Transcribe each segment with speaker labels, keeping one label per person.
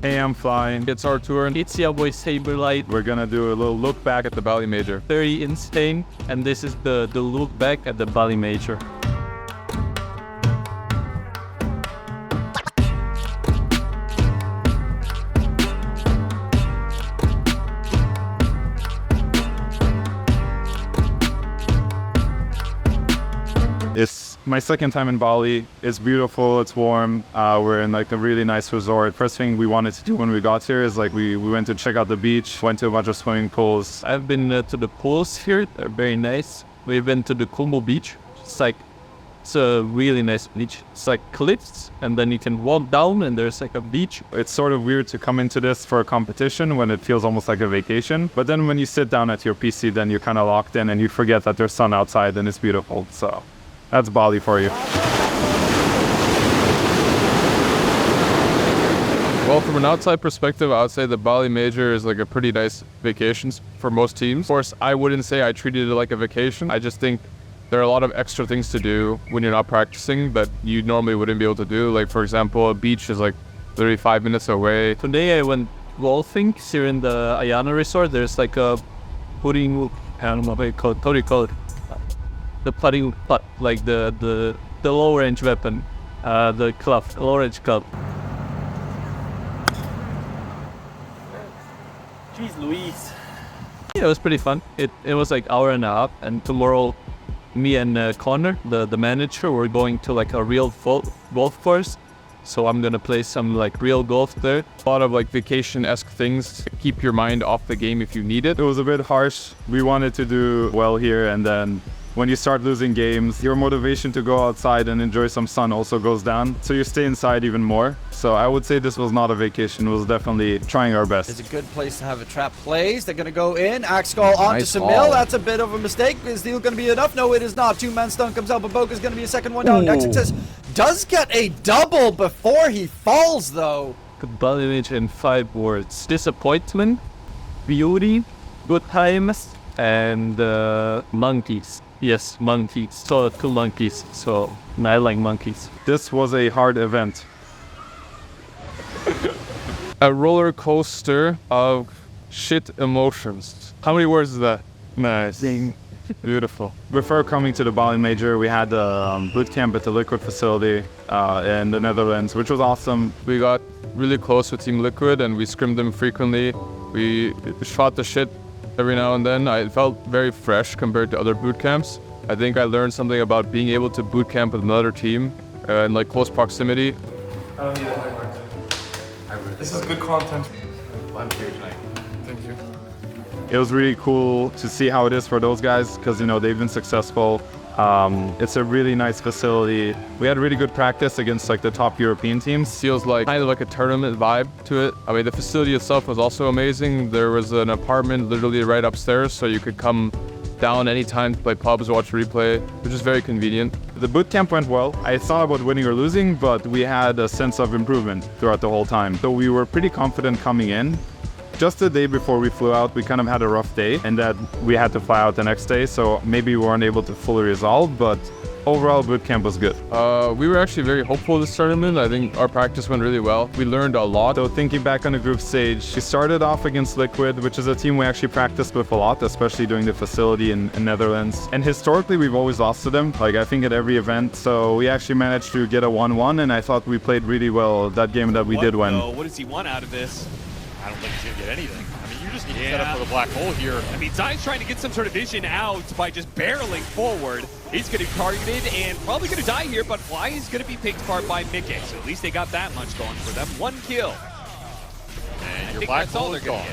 Speaker 1: Hey, I'm flying. It's our tour.
Speaker 2: It's your boy SabeRLighT.
Speaker 1: We're gonna do a little look back at the Bali Major.
Speaker 2: Very insane, and this is the look back at the Bali Major.
Speaker 1: It's my second time in Bali. It's beautiful, it's warm. We're in like a really nice resort. First thing we wanted to do when we got here is like we went to check out the beach, went to a bunch of swimming pools.
Speaker 2: I've been to the pools here, they're very nice. We've been to the Kumbo beach. It's a really nice beach. It's like cliffs, and then you can walk down and there's like a beach.
Speaker 1: It's sort of weird to come into this for a competition when it feels almost like a vacation. But then when you sit down at your PC, then you're kind of locked in and you forget that there's sun outside and it's beautiful. So that's Bali for you.
Speaker 3: Well, from an outside perspective, I would say the Bali Major is like a pretty nice vacation for most teams. Of course, I wouldn't say I treated it like a vacation. I just think there are a lot of extra things to do when you're not practicing that you normally wouldn't be able to do. Like, for example, a beach is like literally 5 minutes away.
Speaker 2: Today I went golfing here in the Ayana Resort. There's like a putting, I don't know what you call it. The putting putt, like the low range weapon, the club, low range club. Jeez Louise. Yeah, it was pretty fun. It was like hour and a half, and tomorrow me and Connor, the manager, we're going to like a real golf course. So I'm gonna play some like real golf there.
Speaker 3: A lot of like vacation-esque things to keep your mind off the game if you need it.
Speaker 1: It was a bit harsh. We wanted to do well here, and then when you start losing games, your motivation to go outside and enjoy some sun also goes down. So you stay inside even more. So I would say this was not a vacation. It was definitely trying our best.
Speaker 4: It's a good place to have a trap plays. They're going to go in. Axe Skull onto
Speaker 3: Nice
Speaker 4: Samil.
Speaker 3: ball.
Speaker 4: That's a bit of a mistake. Is the heal going to be enough? No, it is not. Two-man stun comes out, but Boka's going to be a second one down. Nexus does get a double before he falls, though.
Speaker 2: The Bali Major in 5 words: disappointment, beauty, good times, and monkeys. Yes, monkeys. So 2 monkeys. So I like monkeys.
Speaker 1: This was a hard event.
Speaker 3: A roller coaster of shit emotions. How many words is that? Nice. Beautiful.
Speaker 1: Before coming to the Bali Major, we had a boot camp at the Liquid facility in the Netherlands, which was awesome.
Speaker 3: We got really close with Team Liquid and we scrimmed them frequently. We shot the shit every now and then. I felt very fresh compared to other boot camps. I think I learned something about being able to boot camp with another team in like close proximity.
Speaker 5: This is good content. I'm here tonight. Thank you.
Speaker 1: It was really cool to see how it is for those guys because, you know, they've been successful. It's a really nice facility. We had really good practice against like the top European teams.
Speaker 3: Feels like kind of like a tournament vibe to it. I mean, the facility itself was also amazing. There was an apartment literally right upstairs, so you could come down anytime to play pubs or watch replay, which is very convenient.
Speaker 1: The boot camp went well. It's not about winning or losing, but we had a sense of improvement throughout the whole time. So we were pretty confident coming in. Just the day before we flew out, we kind of had a rough day and that we had to fly out the next day. So maybe we weren't able to fully resolve, but overall boot camp was good.
Speaker 3: We were actually very hopeful this tournament. I think our practice went really well. We learned a lot.
Speaker 1: So thinking back on the group stage, we started off against Liquid, which is a team we actually practiced with a lot, especially during the facility in Netherlands. And historically, we've always lost to them, like I think at every event. So we actually managed to get a 1-1, and I thought we played really well that game that we did win.
Speaker 6: What does he want out of this? I don't think he's gonna get anything. I mean, you just need to set up for the black hole here. I mean, Zai's trying to get some sort of vision out by just barreling forward. He's gonna be targeted and probably gonna die here, but Fly is gonna be picked apart by Mickey. So at least they got that much going for them. 1 kill.
Speaker 7: And your black hole is gone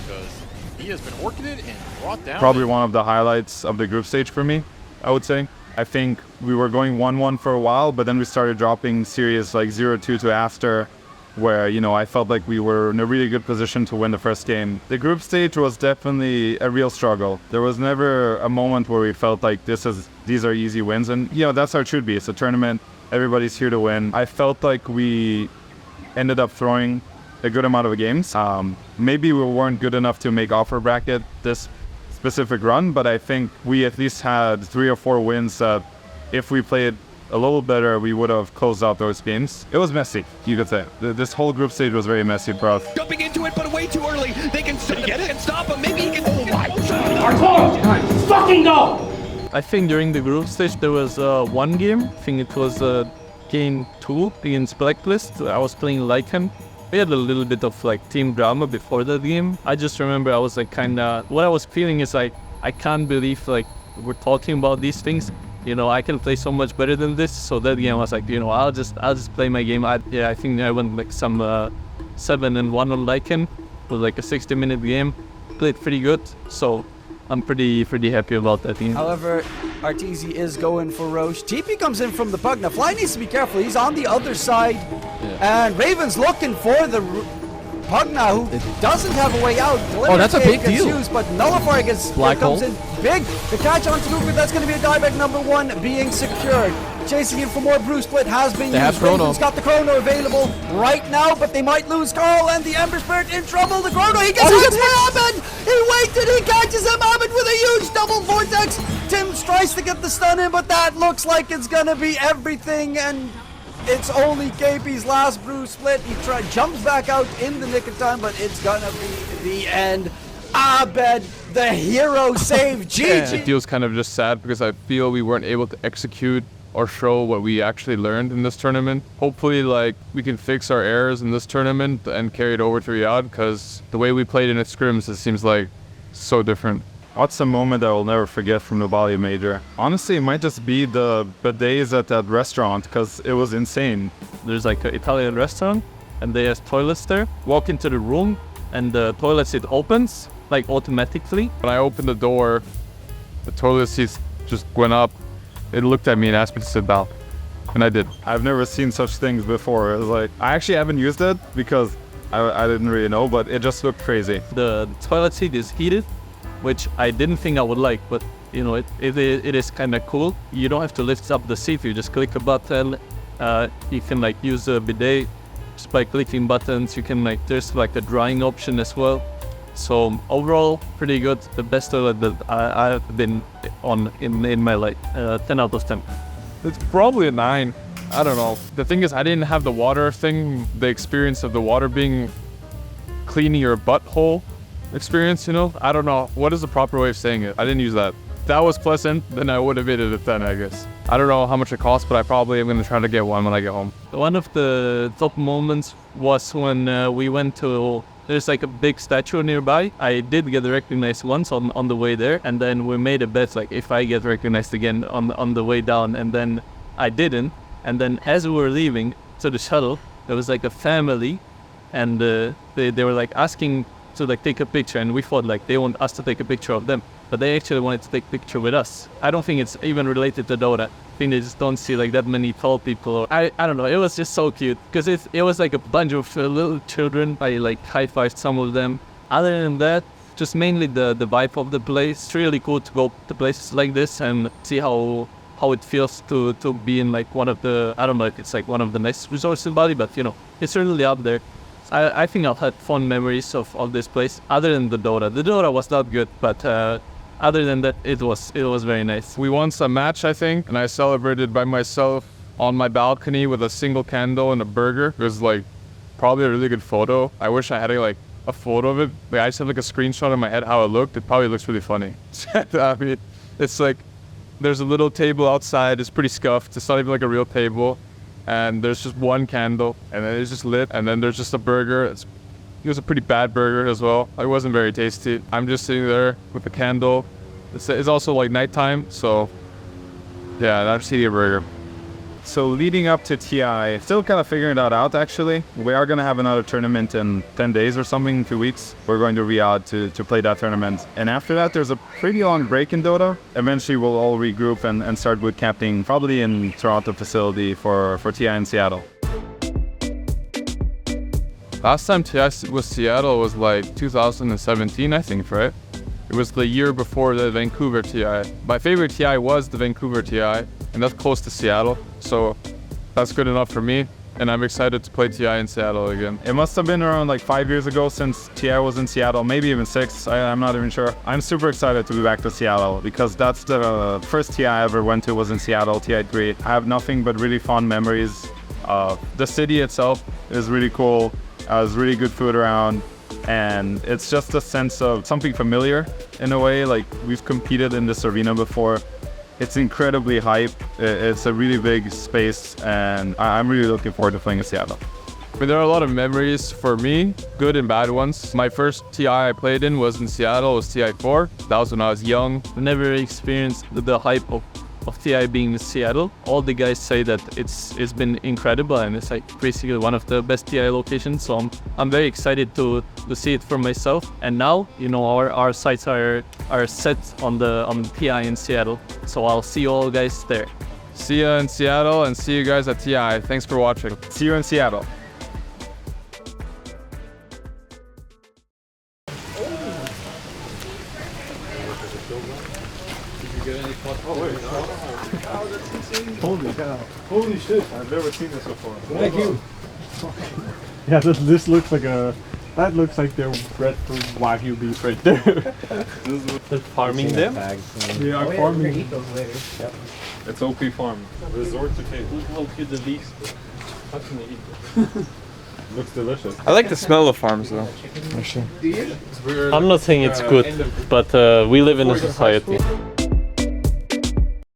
Speaker 7: because he has been orchided and brought down.
Speaker 1: Probably one of the highlights of the group stage for me, I would say. I think we were going 1-1 for a while, but then we started dropping series like 0-2 to after, where, you know, I felt like we were in a really good position to win the first game. The group stage was definitely a real struggle. There was never a moment where we felt like these are easy wins, and, you know, that's how it should be. It's a tournament. Everybody's here to win. I felt like we ended up throwing a good amount of games. Maybe we weren't good enough to make offer bracket this specific run, but I think we at least had 3 or 4 wins that if we played a little better, we would have closed out those games. It was messy, you could say. This whole group stage was very messy for us.
Speaker 6: Jumping into it, but way too early. They can stop him. Maybe he can. Oh my
Speaker 8: Arteezy, fucking go!
Speaker 2: I think during the group stage there was one game. I think it was game 2 against Blacklist. I was playing Lycan. We had a little bit of like team drama before that game. I just remember I was like kinda, what I was feeling is like, I can't believe like we're talking about these things. You know, I can play so much better than this. So that game I was like, you know, I'll just play my game. I think I went like some 7-1 on Lycan. It was like a 60-minute game. Played pretty good. So I'm pretty happy about that game.
Speaker 4: However, Arteezy is going for Roche. TP comes in from the Pug. Now, Fly needs to be careful. He's on the other side. And Raven's looking for the Pugna, who doesn't have a way out.
Speaker 9: Oh, that's a big deal.
Speaker 4: Used, but Nullifier comes in big. The catch on Taluka, that's going to be a dieback number 1 being secured. Chasing in for more Brew Split has been used. Raven's got the Chrono available right now, but they might lose Carl and the Ember Spirit in trouble. The Chrono, he gets hit by Abed! He waited, he catches him, Abed with a huge double vortex. Tim tries to get the stun in, but that looks like it's going to be everything, and it's only KP's last Brew Split. He jumps back out in the nick of time, but it's gonna be the end. Abed, the hero, save GG.
Speaker 3: It feels kind of just sad because I feel we weren't able to execute or show what we actually learned in this tournament. Hopefully, like, we can fix our errors in this tournament and carry it over to Riyadh, because the way we played in its scrims, it seems like so different.
Speaker 1: What's a moment I will never forget from the Bali Major? Honestly, it might just be the bidets at that restaurant, because it was insane.
Speaker 2: There's like an Italian restaurant, and they have toilets there. Walk into the room, and the toilet seat opens, like automatically.
Speaker 3: When I opened the door, the toilet seat just went up. It looked at me and asked me to sit down, and I did.
Speaker 1: I've never seen such things before. It was like, I actually haven't used it because I didn't really know, but it just looked crazy.
Speaker 2: The toilet seat is heated, which I didn't think I would like, but you know, it is kind of cool. You don't have to lift up the seat, you just click a button. You can like use a bidet just by clicking buttons. You can like, there's like a drying option as well. So overall, pretty good. The best toilet that I've been on in my life. 10 out of 10.
Speaker 3: It's probably a 9. I don't know. The thing is, I didn't have the water thing, the experience of the water being cleaning your butthole experience, you know? I don't know. What is the proper way of saying it? I didn't use that. If that was pleasant, then I would have made it a 10, I guess. I don't know how much it costs, but I probably am going to try to get one when I get home.
Speaker 2: One of the top moments was when we went to... There's like a big statue nearby. I did get recognized once on the way there, and then we made a bet like if I get recognized again on the way down, and then I didn't. And then as we were leaving to the shuttle, there was like a family, and they were like asking to like take a picture, and we thought like they want us to take a picture of them, but they actually wanted to take a picture with us. I don't think it's even related to Dota. I think they just don't see like that many tall people. I don't know, it was just so cute because it was like a bunch of little children. I like high-fived some of them. Other than that, just mainly the vibe of the place. It's really cool to go to places like this and see how it feels to be in like one of the, I don't know if it's like one of the nice resorts in Bali, but you know, it's certainly up there. I think I've had fond memories of this place, other than the Dota. The Dota was not good, but other than that, it was very nice.
Speaker 3: We won some match, I think, and I celebrated by myself on my balcony with a single candle and a burger. It was like probably a really good photo. I wish I had like a photo of it. Like, I just have like a screenshot in my head how it looked. It probably looks really funny. I mean, it's like there's a little table outside. It's pretty scuffed. It's not even like a real table. And there's just one candle, and then it's just lit. And then there's just a burger. It was a pretty bad burger as well. It wasn't very tasty. I'm just sitting there with a candle. It's also like nighttime, so yeah, I'm just eating a burger.
Speaker 1: So leading up to TI, still kind of figuring that out actually. We are going to have another tournament in 10 days or something, 2 weeks. We're going to Riyadh to play that tournament. And after that, there's a pretty long break in Dota. Eventually, we'll all regroup and start bootcamping, probably in Toronto facility for TI in Seattle.
Speaker 3: Last time TI was Seattle was like 2017, I think, right? It was the year before the Vancouver TI. My favorite TI was the Vancouver TI, and that's close to Seattle, so that's good enough for me. and I'm excited to play TI in Seattle again.
Speaker 1: It must have been around like 5 years ago since TI was in Seattle, maybe even 6, I'm not even sure. I'm super excited to be back to Seattle because that's the first TI I ever went to was in Seattle, TI3. I have nothing but really fond memories. The city itself is really cool, there's really good food around, and it's just a sense of something familiar in a way, like we've competed in this arena before. It's incredibly hype, it's a really big space, and I'm really looking forward to playing in Seattle.
Speaker 3: I mean, there are a lot of memories for me, good and bad ones. My first TI I played in was in Seattle, it was TI4. That was when I was young.
Speaker 2: I never experienced the hype of TI being in Seattle. All the guys say that it's been incredible and it's like basically one of the best TI locations. So I'm very excited to see it for myself. And now, you know, our sights are set on the TI in Seattle. So I'll see you all guys there.
Speaker 3: See ya in Seattle and see you guys at TI. Thanks for watching.
Speaker 1: See you in Seattle.
Speaker 5: Holy cow. Holy shit. I've never seen this before.
Speaker 4: Thank you.
Speaker 5: Yeah, this looks like that looks like they're bred for Wagyu beef right there.
Speaker 2: They're farming them?
Speaker 5: They are farming.
Speaker 4: Eat those later.
Speaker 5: Yep. It's OP Farm. Resort to taste.
Speaker 2: Look how cute the beaks.
Speaker 5: How can they eat this? Looks delicious.
Speaker 3: I like the smell of farms though.
Speaker 2: I'm not saying it's good, but we live in a society.